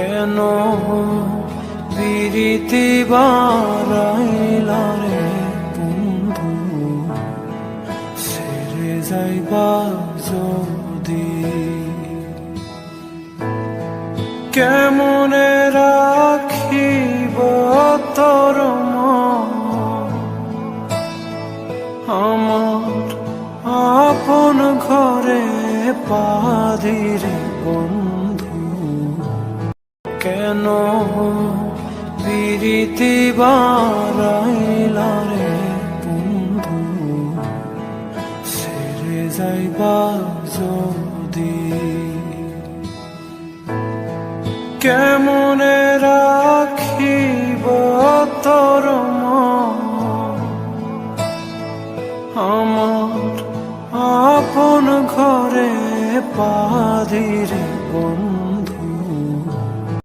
কেন পিরিতি বারাইলা রে বন্ধু, ছেড়ে যাইবা যদি কেমনে রাখিব তোর মন, আমার আপন ঘরে পাদিরে বন্ধু। কেন পিরিতি বারাইলা রে বন্ধু, ছেড়ে যাইবা যদি কেমনে রাখিব তোর মন, আমার আপন ঘরে পাদিরে বন্ধু।